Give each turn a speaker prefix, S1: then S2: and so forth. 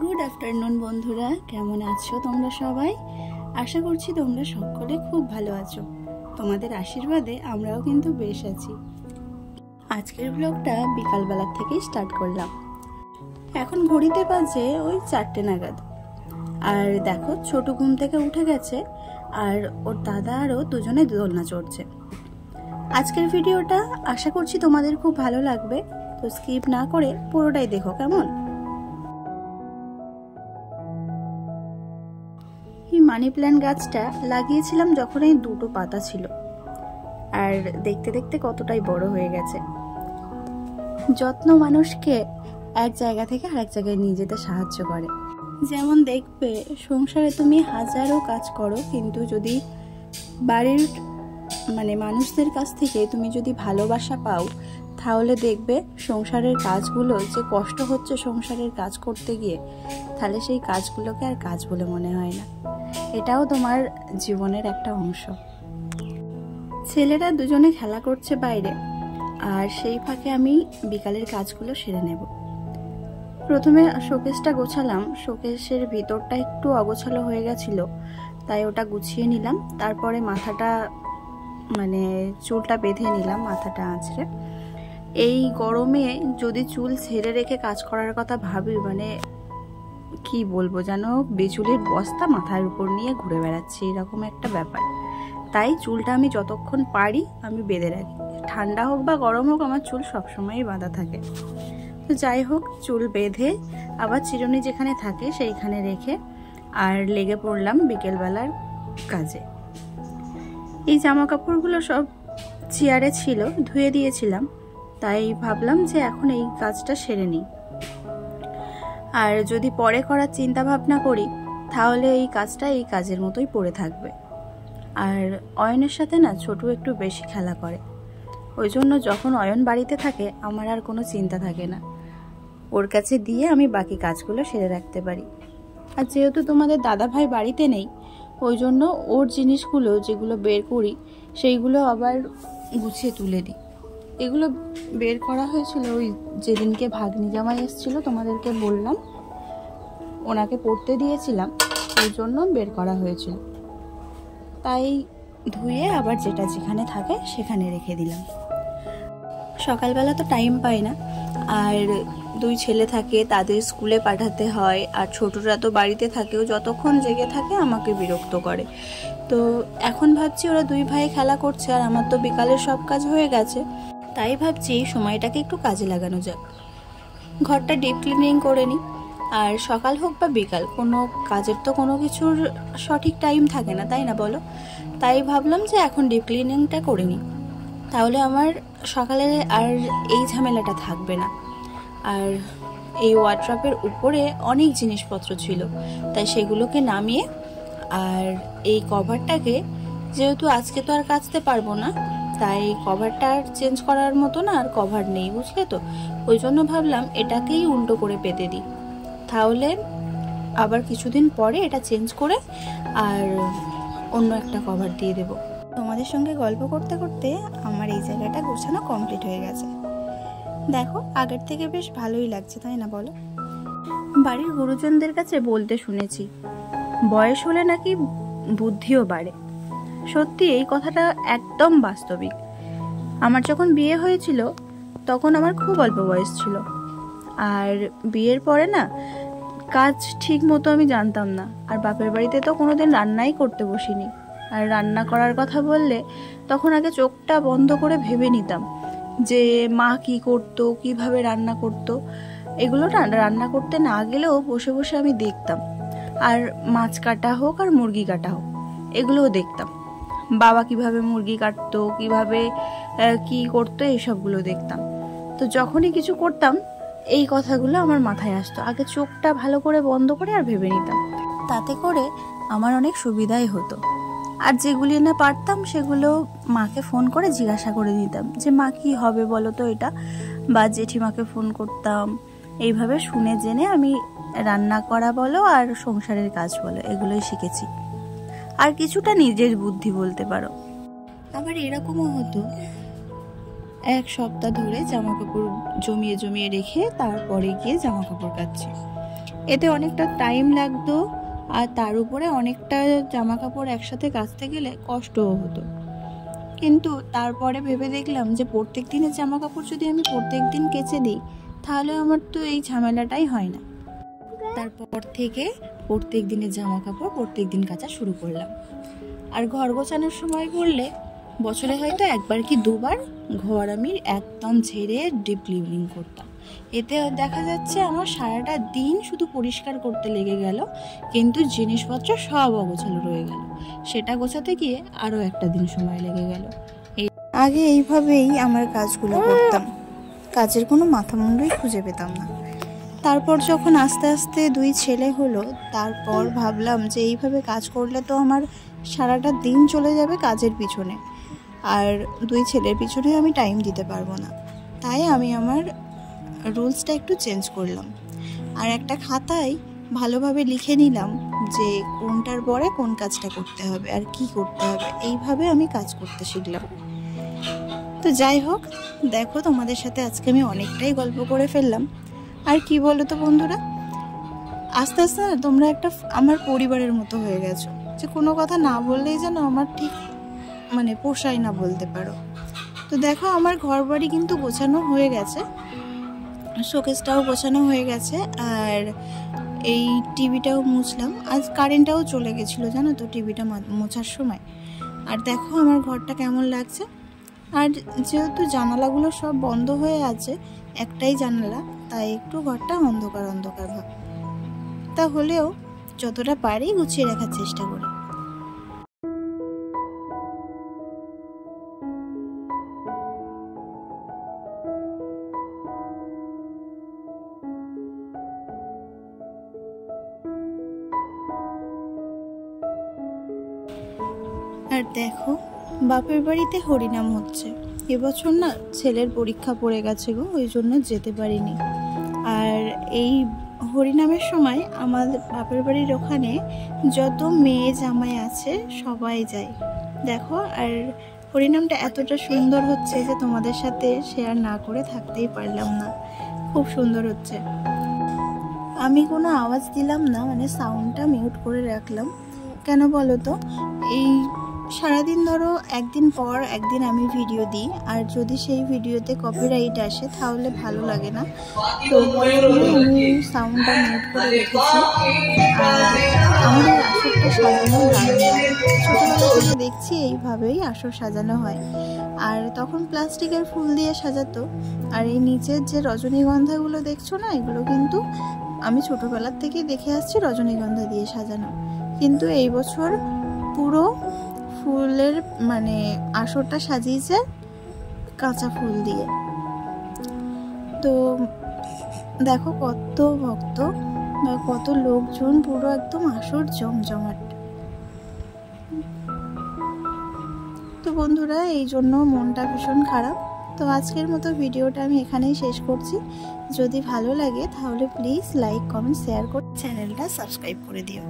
S1: Good afternoon বন্ধুরা, কেমন আছো তোমরা সবাই? আশা করছি তোমরা সকলে খুব ভালো আছো। তোমাদের আশীর্বাদে আমরাও কিন্তু বেশ আছি। আজকের ব্লগটা বিকালবেলার থেকেই স্টার্ট করলাম। এখন ঘড়িতে বাজে ওই 4টে নাগাদ। আর দেখো, ছোট ঘুম থেকে উঠে গেছে আর ওর দাদা আরও দুজনে দোলনা চড়ছে। আজকের ভিডিওটা আশা করছি তোমাদের খুব ভালো লাগবে, তো স্কিপ না করে পুরোটাই দেখো কেমন। এই মানি প্ল্যান্ট গাছটা লাগিয়েছিলাম যখন এই দুটো পাতা ছিল, আর দেখতে দেখতে কতটাই বড় হয়ে গেছে। যত্ন মানুষকে এক জায়গা থেকে আরেক জায়গায় নিয়ে যেতে সাহায্য করে। যেমন দেখবে, সংসারে তুমি হাজারো কাজ করো, কিন্তু যদি বাড়ির মানুষদের কাছ থেকে তুমি যদি ভালোবাসা পাও, তাহলে দেখবে সংসারের কাজগুলো যে কষ্ট হচ্ছে সংসারের কাজ করতে গিয়ে, তাহলে সেই কাজগুলোকে আর কাজ বলে মনে হয় না। এটাও তোমার জীবনের একটা অংশ। ছেলেরা দুজনে খেলা করছে বাইরে, আর সেই ফাঁকে আমি বিকালের কাজগুলো সেরে নেব। প্রথমে শোকেসটা গোছালাম। শোকেসের ভিতরটা একটু অগোছালো হয়ে গেছিল, তাই ওটা গুছিয়ে নিলাম। তারপরে মাথাটা চুলটা বেঁধে নিলাম, মাথাটা আঁচড়ে। এই গরমে যদি চুল ছেড়ে রেখে কাজ করার কথা ভাবি, কি বলবো, যেন বেচুলির বস্তা মাথার উপর নিয়ে ঘুরে বেড়াচ্ছি, এরকম একটা ব্যাপার। তাই চুলটা আমি যতক্ষণ পারি আমি বেঁধে রাখি। ঠান্ডা হোক বা গরম হোক, আমার চুল সবসময়ই বাঁধা থাকে। তো যাই হোক, চুল বেঁধে আবার চিরুনি যেখানে থাকে সেইখানে রেখে আর লেগে পড়লাম বিকেলবেলার কাজে। এই জামা কাপড়গুলো সব চেয়ারে ছিল, ধুয়ে দিয়েছিলাম, তাই ভাবলাম যে এখন এই কাজটা সেরে নিই। আর যদি পরে করার চিন্তা ভাবনা করি, তাহলে এই কাজটা এই কাজের মতোই পড়ে থাকবে। আর অয়নের সাথে না ছোটু একটু বেশি খেলা করে, ওই জন্য যখন অয়ন বাড়িতে থাকে আমার আর কোনো চিন্তা থাকে না। ওর কাছে দিয়ে আমি বাকি কাজগুলো সেরে রাখতে পারি। আর যেহেতু তোমাদের দাদা ভাই বাড়িতে নেই, ওই জন্য ওর জিনিসগুলো যেগুলো বের করি সেইগুলো আবার গুছিয়ে তুলে দিই। এগুলো বের করা হয়েছিল ওই যেদিনকে ভাগ্নি জামাই এসেছিল, তোমাদেরকে বললাম, ওনাকে পড়তে দিয়েছিলাম, ওই জন্য বের করা হয়েছিল। তাই ধুয়ে আবার যেটা যেখানে থাকে সেখানে রেখে দিলাম। সকালবেলা তো টাইম পাই না, আর দুই ছেলে থাকে, তাদের স্কুলে পাঠাতে হয়, আর ছোটরা তো বাড়িতে থাকেও, যতক্ষণ জেগে থাকে আমাকে বিরক্ত করে। তো এখন ভাবছি ওরা দুই ভাই খেলা করছে আর আমার তো বিকালের সব কাজ হয়ে গেছে, তাই ভাবছি এই সময়টাকে একটু কাজে লাগানো যাক। ঘরটা ডিপ ক্লিনিং করে নিই। আর সকাল হোক বা বিকাল, কোনো কাজের তো কোনো কিছুর সঠিক টাইম থাকে না, তাই না বলো? তাই ভাবলাম যে এখন ডিপ ক্লিনিংটা করে নিই, তাহলে আমার সকালে আর এই ঝামেলাটা থাকবে না। আর এই ওয়ার্ড্রপের উপরে অনেক জিনিসপত্র ছিল, তাই সেগুলোকে নামিয়ে, আর এই কভারটাকে যেহেতু আজকে তো আর কাচতে পারবো না, তাই কভারটা আর চেঞ্জ করার মতো না, আর কভার নেই, বুঝলে তো? ওই জন্য ভাবলাম এটাকেই উল্টো করে পেতে দিই, তাহলে আবার কিছুদিন পরে এটা চেঞ্জ করে আর অন্য একটা কভার দিয়ে দেব। তোমাদের সঙ্গে গল্প করতে করতে আমার এই জায়গাটা গোছানো কমপ্লিট হয়ে গেছে। দেখো, আগের থেকে বেশ ভালোই লাগছে, তাই না বলো? বাড়ির গুরুজনদের কাছে বলতে শুনেছি, বয়স হলে নাকি বুদ্ধিও বাড়ে। সত্যি এই কথাটা একদম বাস্তবিক। আমার যখন বিয়ে হয়েছিল তখন আমার খুব অল্প বয়স ছিল, আর বিয়ের পরে না কাজ ঠিক মতো আমি জানতাম না। আর বাপের বাড়িতে তো কোনোদিন রান্নাই করতে বসিনি। আর রান্না করার কথা বললে তখন আগে চোখটা বন্ধ করে ভেবে নিতাম যে মা কি করতো, কিভাবে রান্না করতো। এগুলো না রান্না করতে না গেলেও বসে বসে আমি দেখতাম। আর মাছ কাটা হোক আর মুরগি কাটা হোক, এগুলোও দেখতাম। বাবা কিভাবে মুরগি কাটতো, কিভাবে কি করতো, এইসবগুলো দেখতাম। তো যখনই কিছু করতাম এই কথাগুলো আমার মাথায় আসতো। আগে চোখটা ভালো করে বন্ধ করে আর ভেবে নিতাম, তাতে করে আমার অনেক সুবিধাই হতো। আর যেগুলি না পারতাম সেগুলো মাকে ফোন করে জিজ্ঞাসা করে দিতাম যে মা কি হবে বলো তো এটা, বা জেঠিমাকে ফোন করতাম। এইভাবে শুনে জেনে আমি রান্না করা বলো আর সংসারের কাজ বলো এগুলোই শিখেছি। আর কিছুটা নিজের বুদ্ধি বলতে পারো। আবার এরকমও হতো, এক সপ্তাহ ধরে জামা কাপড় জমিয়ে জমিয়ে রেখে তারপরে গিয়ে জামা কাপড় কাচ্ছি। এতে অনেকটা টাইম লাগতো, আর তার উপরে অনেকটা জামা কাপড় একসাথে কাচতে গেলে কষ্টও হতো। কিন্তু তারপরে ভেবে দেখলাম যে প্রত্যেক দিনের জামা কাপড় যদি আমি প্রত্যেক দিন কেচে দিই তাহলে আমার তো এই ঝামেলাটাই হয় না। তারপর থেকে প্রত্যেক দিনের জামা কাপড় প্রত্যেক দিন কাচা শুরু করলাম। আর ঘর গোছানোর সময় করলে বছরে হয়তো একবার কি দুবার ঘর আমি একদম ঝেড়ে ডিপ ক্লিনিং করতাম। এতে দেখা যাচ্ছে আমার সারাটা দিন শুধু পরিষ্কার করতে লেগে গেল, কিন্তু জিনিসপত্র সব অগোছালো রয়ে গেল। সেটা গোছাতে গিয়ে আরও একটা দিন সময় লেগে গেল। আগে এইভাবেই আমার কাজগুলো করতাম, কাজের কোনো মাথা মুন্ডই খুঁজে পেতাম না। তারপর যখন আস্তে আস্তে 2 ছেলে হলো, তারপর ভাবলাম যে এইভাবে কাজ করলে তো আমার সারাটা দিন চলে যাবে কাজের পিছনে, আর 2 ছেলের পিছনে আমি টাইম দিতে পারবো না। তাই আমি আমার রুলসটা একটু চেঞ্জ করলাম, আর একটা খাতায় ভালোভাবে লিখে নিলাম যে কোনটার পরে কোন কাজটা করতে হবে আর কি করতে হবে। এইভাবে আমি কাজ করতে শিখলাম। তো যাই হোক, দেখো তোমাদের সাথে আজকে আমি অনেকটাই গল্প করে ফেললাম। আর কি বলো তো বন্ধুরা, আস্তে আস্তে না তোমরা একটা আমার পরিবারের মতো হয়ে গেছো, যে কোনো কথা না বললেই যেন আমার ঠিক মানে পোষায় না বলতে পারো। তো দেখো আমার ঘর বাড়ি কিন্তু গোছানো হয়ে গেছে, শোকেসটাও গোছানো হয়ে গেছে, আর এই টিভিটাও মুছলাম। আজ কারেন্টটাও চলে গেছিলো জানো তো টিভিটা মোছার সময়। আর দেখো আমার ঘরটা কেমন লাগছে। আর যেহেতু জানালাগুলো সব বন্ধ হয়ে আছে, একটাই জানালা, তাই একটু ঘরটা অন্ধকার অন্ধকার ভাব। তাহলেও যতটা পারি গুছিয়ে রাখার চেষ্টা করি। আর দেখো বাপের বাড়িতে হরিনাম হচ্ছে। এবছর না ছেলের পরীক্ষা পড়ে গেছে গো, ওই জন্য যেতে পারিনি। আর এই হরিনামের সময় আমাদের বাপের বাড়ির ওখানে যত মেয়ে জামাই আছে সবাই যায় দেখো। আর হরিনামটা এতটা সুন্দর হচ্ছে যে তোমাদের সাথে শেয়ার না করে থাকতেই পারলাম না। খুব সুন্দর হচ্ছে। আমি কোনো আওয়াজ দিলাম না, মানে সাউন্ডটা মিউট করে রাখলাম। কেন বলো তো, এই সারাদিন ধরো একদিন পর একদিন আমি ভিডিও দিই, আর যদি সেই ভিডিওতে কপিরাইট আসে তাহলে ভালো লাগে না। তো আমি সাউন্ডটা মিউট করে রেখেছি। আর আমাদের আসরটা সাজানো ছোটোবেলা থেকে দেখছি এইভাবেই আসর সাজানো হয়। আর তখন প্লাস্টিকের ফুল দিয়ে সাজাতো। আর এই নিচের যে রজনীগন্ধাগুলো দেখছো না, এগুলো কিন্তু আমি ছোটোবেলার থেকে দেখে আসছি রজনীগন্ধা দিয়ে সাজানো। কিন্তু এই বছর পুরো ফুলের মানে আসরটা সাজিয়েছে কাঁচা ফুল দিয়ে। তো দেখো কত ভক্ত বা কত লোকজন, পুরো একদম আসর জমজমাট। তো বন্ধুরা এই জন্য মনটা ভীষণ খারাপ। তো আজকের মতো ভিডিওটা আমি এখানেই শেষ করছি। যদি ভালো লাগে তাহলে প্লিজ লাইক কমেন্ট শেয়ার করে চ্যানেলটা সাবস্ক্রাইব করে দিও।